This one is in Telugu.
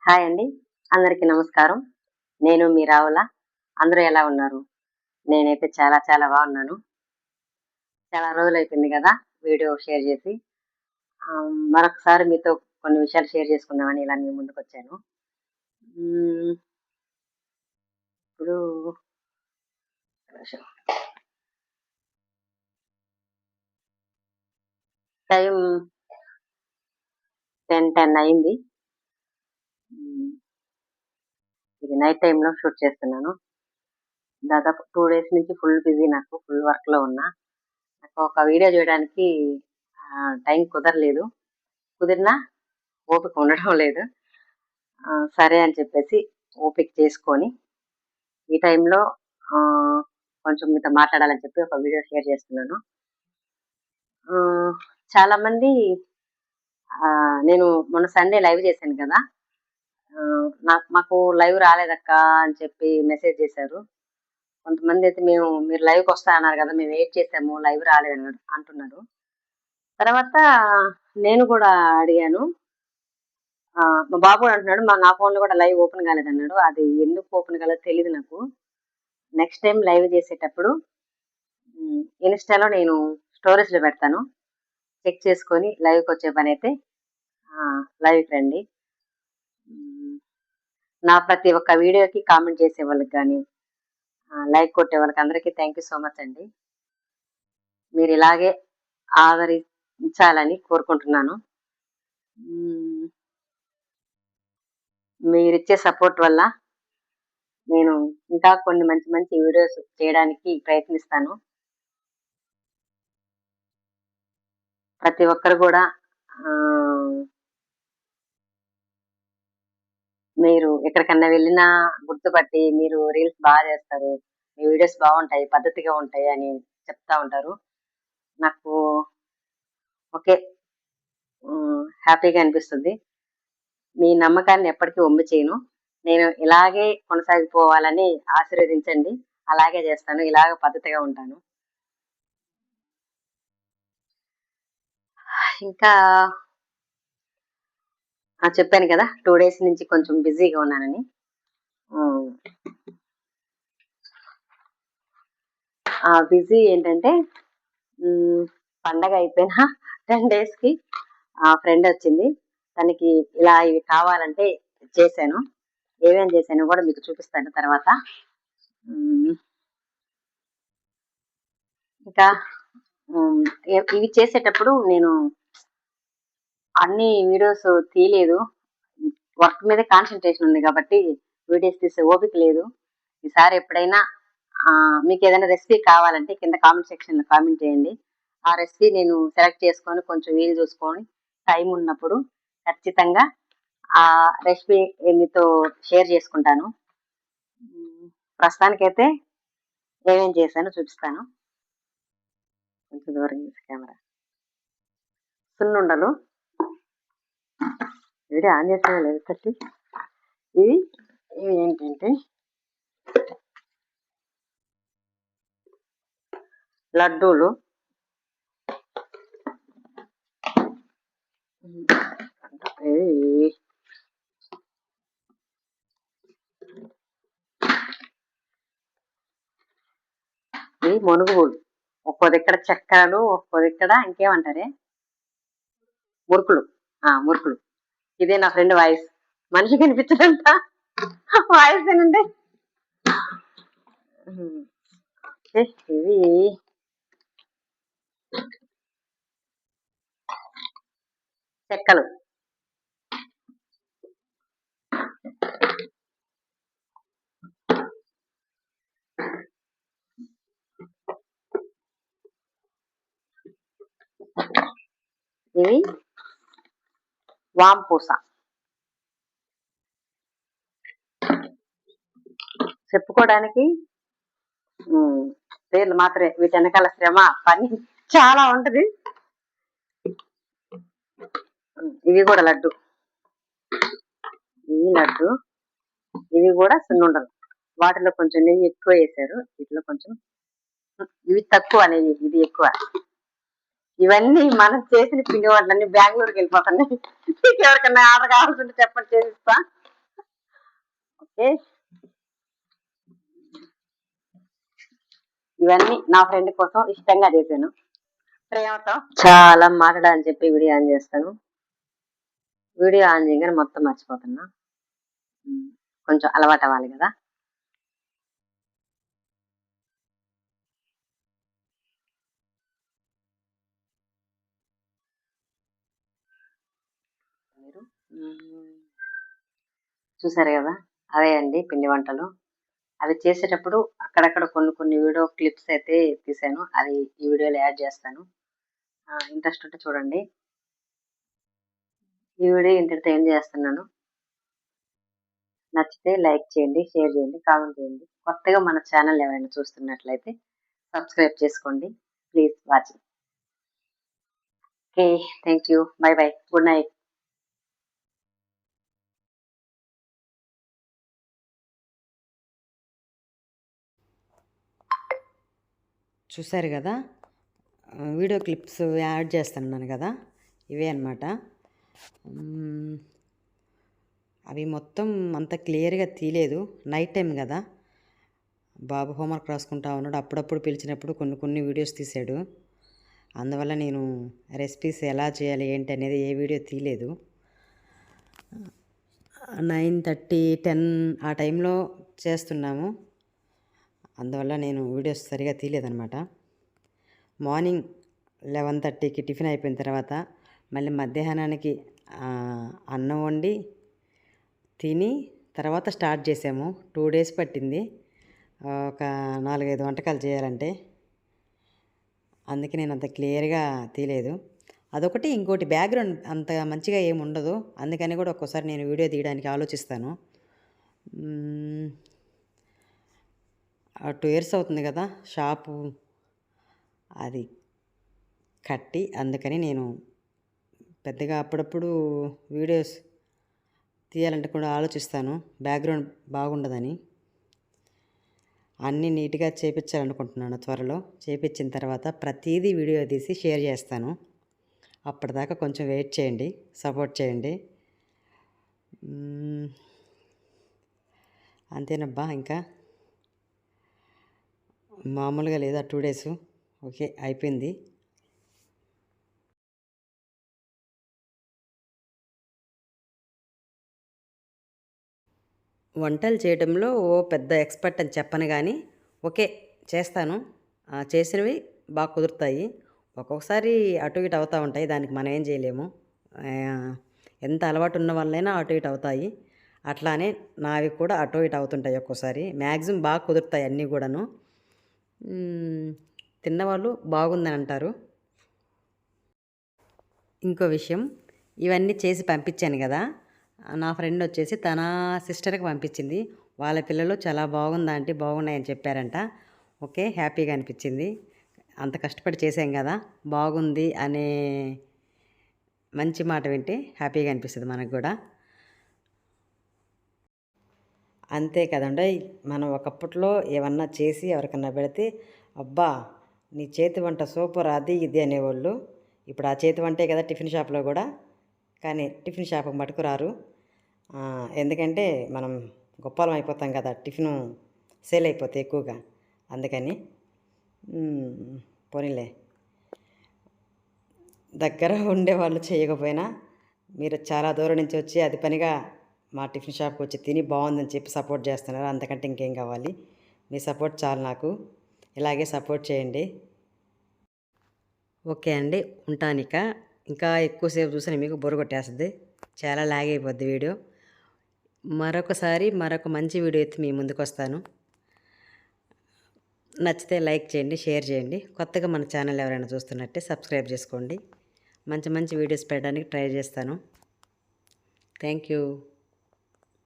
హాయ్ అండి. అందరికీ నమస్కారం. నేను మీ రావుల. అందరూ ఎలా ఉన్నారు? నేనైతే చాలా చాలా బాగున్నాను. చాలా రోజులైపోయింది గదా! వీడియో షేర్ జేసి. మరొకసారి మీతో కొన్ని విషయాలు షేర్ చేసుకుందామని ఇలా మీ ముందుకొచ్చాను. హ్మ్. ఇప్పుడు ఒక్క నిమిషం. టైం 10 అయింది. హ్మ్. ఇది నైట్ టైమ్‌లో షూట్ చేస్తున్నాను. దాదాపు 2 డేస్ నుంచి ఫుల్ బిజీ నాకు. ఫుల్ వర్క్‌లో ఉన్నా. నాకు ఒక వీడియో జేయడానికి టైం కుదరలేదు. కుదిరినా ఓపిక ఉండడం లేదు. సరే అని చెప్పేసి ఓపిక చేసుకొని, ఈ టైంలో ఆహ్, కొంచెం మీతో మాట్లాడాలని చెప్పి ఒక వీడియో షేర్ చేస్తున్నాను. ఆహ్, చాలామంది నేను మొన్న సండే లైవ్ చేశాను కదా! మాకు లైవ్ రాలేదక్క అని చెప్పి మెసేజ్ చేశారు. కొంతమందయితే మీరు లైవ్‌కొస్తా అన్నారు కదా! మేము వెయిట్ చేసాము. లైవ్ రాలేదని అంటున్నారు. తర్వాత నేను కూడా అడిగాను. మా బాబు కూడా అంటున్నాడు, నా ఫోన్‌లో కూడా లైవ్ ఓపెన్ కాలేదన్నాడు. అది ఎందుకు ఓపెన్ కాలేదో తెలీదు నాకు. నెక్స్ట్ టైమ్ లైవ్ చేసేటప్పుడు ఇన్‌స్టాలో నేను స్టోరీస్‌లో పెడతాను. చెక్ చేసుకొని లైవ్‌కొచ్చే పనైతే లైవ్‌కి రండి. హ్మ్. నా ప్రతి ఒక్క వీడియోకి కామెంట్ చేసేవాళ్ళకి గాని, లైక్ కొట్టే వాళ్ళకి అందరికీ థాంక్ యూ సో మచ్ అండి. మీరిలాగే ఆదరించాలని కోరుకుంటున్నాను. హ్మ్. మీరిచ్చే సపోర్ట్ వల్ల నేను ఇంకా కొన్ని మంచి మంచి వీడియోస్ చేయడానికి ప్రయత్నిస్తాను. ప్రతి ఒక్కరు గూడా ఆహ్, మీరు ఎక్కడికన్నా వెళ్ళినా గుర్తుపట్టి మీరు రీల్స్ చేస్తారు. మీ వీడియోస్ బావుంటాయి, పద్ధతిగా ఉంటాయి అని చెప్తా ఉంటారు. నాకు ఓకే. హ్యాపీగా అనిపిస్తుంది. మీ నమ్మకాన్ని ఎప్పటికీ వమ్ము చేయను. నేను ఇలాగే కొనసాగిపోవాలని ఆశీర్వదించండి. అలాగే చేస్తాను. ఇలాగ పద్ధతిగా ఉంటాను. ఇంకా చెప్పాను కదా! 2 డేస్ నుంచి కొంచెం బిజీగా ఉన్నానని. హ్మ్. బిజీ ఏంటంటే హ్మ్. పండగ అయిపోయిన 10 డేస్‌కి ఫ్రెండొచ్చింది. తనకి ఇలా ఇవి కావాలంటే చేశాను. ఏమేం చేశానో గూడా మీకు చూపిస్తాను తర్వాత. హ్మ్. ఇంకా హ్మ్. ఇవి చేసేటప్పుడు నేను అన్ని వీడియోస్ తీయలేదు. వర్క్ మీదే కాన్సంట్రేషన్ ఉంది గాబట్టి, వీడియోస్ తీసే ఓపిక లేదు. ఈసారి ఎప్పుడైనా మీకేదైనా రెసిపీ కావాలంటే కింద కామెంట్ సెక్షన్‌లో కామెంట్ చేయండి. ఆ రెసిపీ నేను సెలెక్ట్ చేసుకొని కొంచెం వీలు చూసుకొని టైం ఉన్నప్పుడు ఖచ్చితంగా ఆ రెసిపీ మీతో షేర్ చేసుకుంటాను. హ్మ్. ప్రస్తుతానికైతే ఏమేం చేశానో చూపిస్తాను. కొంచెం దూరం చేసి కెమెరా. సున్నుండలు వీడియో ఆన్ చేసానో లేదో తట్టి. ఇవి ఇవి ఏంటంటే లడ్డూలు. ఇవి ఇవి మనుగులు. ఒక్కో దిక్కడ చక్రాలు, ఒక్కో దిక్కడ ఇంకేమంటారే? మురుకులు. మురుకులు. ఇదే నా ఫ్రెండ్ వాయిస్. మనిషి కనిపించడంట. వాయిస్ ఏనండి. ఇవి చెక్కలు. ఇవి వాంపూస. చెప్పుకోవడానికి పేర్లు మాత్రమే. వీటి వెనకాల శ్రమ, పని చాలా ఉంటది. ఇవి కూడా లడ్డు. ఇవి లడ్డు. ఇవి కూడా సున్నుండలు. వాటిలో కొంచెం నెయ్యి ఎక్కువ వేశారు. వీటిలో కొంచెం ఇవి తక్కువ నెయ్యి, ఇది ఎక్కువ. ఇవన్నీ మనం చేసిన పిండి వంటలన్నీ బెంగుళూరుకి వెళ్ళిపోతున్నాయి. మీకు ఎవరికన్నా ఆర్డర్ కావాల్సింటే చెప్పండి, చేసిస్తా. ఇవన్నీ నా ఫ్రెండ్ కోసం ఇష్టంగా చేశాను. ప్రేమతో చాలా మాట్లాడాలని చెప్పి వీడియో ఆన్ చేస్తాను. వీడియో ఆన్ చేయగానే మొత్తం మర్చిపోతున్నా. కొంచెం అలవాటు అవ్వాలి కదా. మీరు చూసారు కదా, అవే అండి పిండి వంటలు. అవి చేసేటప్పుడు అక్కడక్కడ కొన్ని వీడియో క్లిప్స్ అయితే తీసాను, అది ఈ వీడియోలో యాడ్ చేస్తాను. ఇంట్రెస్ట్ ఉంటే చూడండి. ఈ వీడియో ఇంతటితో ఏం చేస్తున్నాను. నచ్చితే లైక్ చేయండి, షేర్ చేయండి, కామెంట్ చేయండి. కొత్తగా మన ఛానల్ ఎవరైనా చూస్తున్నట్లయితే సబ్స్క్రైబ్ చేసుకోండి. Please watching. Okay, thank you, by by, good night. చూసారు కదా, వీడియో క్లిప్స్ యాడ్ చేస్తున్నాను కదా, ఇవే అన్నమాట. అవి మొత్తం అంత క్లియర్గా తీయలేదు, నైట్ టైం కదా. బాబు హోంవర్క్ రాసుకుంటా ఉన్నాడు, అప్పుడప్పుడు పిలిచినప్పుడు కొన్ని వీడియోస్ తీసాడు. అందువల్ల నేను రెసిపీస్ ఎలా చేయాలి ఏంటి అనేది ఏ వీడియో తీయలేదు. 9:30, 10 ఆ టైంలో చేస్తున్నాము, అందువల్ల నేను వీడియోస్ సరిగా తీయలేదన్నమాట. మార్నింగ్ 11:30కి టిఫిన్ అయిపోయిన తర్వాత మళ్ళీ మధ్యాహ్నానికి అన్నం వండి తిని తర్వాత స్టార్ట్ చేసాము. 2 days పట్టింది ఒక 4-5 వంటకాలు చేయాలంటే. అందుకే నేను అంత క్లియర్గా తీయలేదు. అదొకటి, ఇంకోటి బ్యాక్గ్రౌండ్ అంత మంచిగా ఏమి ఉండదు, అందుకని కూడా ఒక్కోసారి నేను వీడియో తీయడానికి ఆలోచిస్తాను. 2 years అవుతుంది కదా షాపు అది కట్టి, అందుకని నేను పెద్దగా అప్పుడప్పుడు వీడియోస్ తీయాలంటే కూడా ఆలోచిస్తాను, బ్యాక్గ్రౌండ్ బాగుండదని. అన్నీ నీట్గా చేపించాలనుకుంటున్నాను. త్వరలో చేపించిన తర్వాత ప్రతిదీ వీడియో తీసి షేర్ చేస్తాను. అప్పటిదాకా కొంచెం వెయిట్ చేయండి, సపోర్ట్ చేయండి. అంతేనబ్బా, ఇంకా మామూలుగా లేదా 2 days. ఓకే, అయిపోయింది. వంటలు చేయడంలో పెద్ద ఎక్స్పర్ట్ అని చెప్పను కానీ ఓకే చేస్తాను. చేసినవి బాగా కుదురుతాయి, ఒక్కొక్కసారి అటు ఇటు అవుతూ ఉంటాయి, దానికి మనం ఏం చేయలేము. ఎంత అలవాటు ఉన్న వాళ్ళైనా అటు ఇటు అవుతాయి, అట్లానే నావి కూడా అటు ఇటు అవుతుంటాయి ఒక్కోసారి. మ్యాక్సిమం బాగా కుదురుతాయి అన్నీ కూడాను. తిన్నవాళ్ళు బాగుందని అంటారు. ఇంకో విషయం, ఇవన్నీ చేసి పంపించాను కదా, నా ఫ్రెండ్ వచ్చేసి తన సిస్టర్కి పంపించింది. వాళ్ళ పిల్లలు చాలా బాగుందా అంటే బాగున్నాయని చెప్పారంట. ఓకే, హ్యాపీగా అనిపించింది. అంత కష్టపడి చేసాం కదా, బాగుంది అనే మంచి మాట వింటే హ్యాపీగా అనిపిస్తుంది మనకు కూడా. అంతే కదండి, మనం ఒకప్పట్లో ఏమన్నా చేసి ఎవరికన్నా పెడితే అబ్బా నీ చేతి వంట సూపర్ అది ఇది అనేవాళ్ళు. ఇప్పుడు ఆ చేతి వంటే కదా టిఫిన్ షాప్లో కూడా, కానీ టిఫిన్ షాప్కి మటుకు రారు. ఎందుకంటే మనం గొప్పలం అయిపోతాం కదా, టిఫిన్ సేల్ అయిపోతాయి ఎక్కువగా, అందుకని. పోనీలే, దగ్గర ఉండేవాళ్ళు చేయకపోయినా మీరు చాలా దూరం నుంచి వచ్చి అది పనిగా మా టిఫిన్ షాప్కి వచ్చి తిని బాగుందని చెప్పి సపోర్ట్ చేస్తున్నారు, అంతకంటే ఇంకేం కావాలి. మీ సపోర్ట్ చాలు నాకు, ఇలాగే సపోర్ట్ చేయండి. ఓకే అండి, ఉంటానిక. ఇంకా ఎక్కువసేపు చూసినా మీకు బొరు కొట్టేస్తుంది, చాలా లాగ్ అయిపోద్ది వీడియో. మరొకసారి మరొక మంచి వీడియో ఎత్తి మీ ముందుకు వస్తాను. నచ్చితే లైక్ చేయండి, షేర్ చేయండి. కొత్తగా మన ఛానల్ ఎవరైనా చూస్తున్నట్టే సబ్స్క్రైబ్ చేసుకోండి. మంచి మంచి వీడియోస్ పెట్టడానికి ట్రై చేస్తాను. Thank you.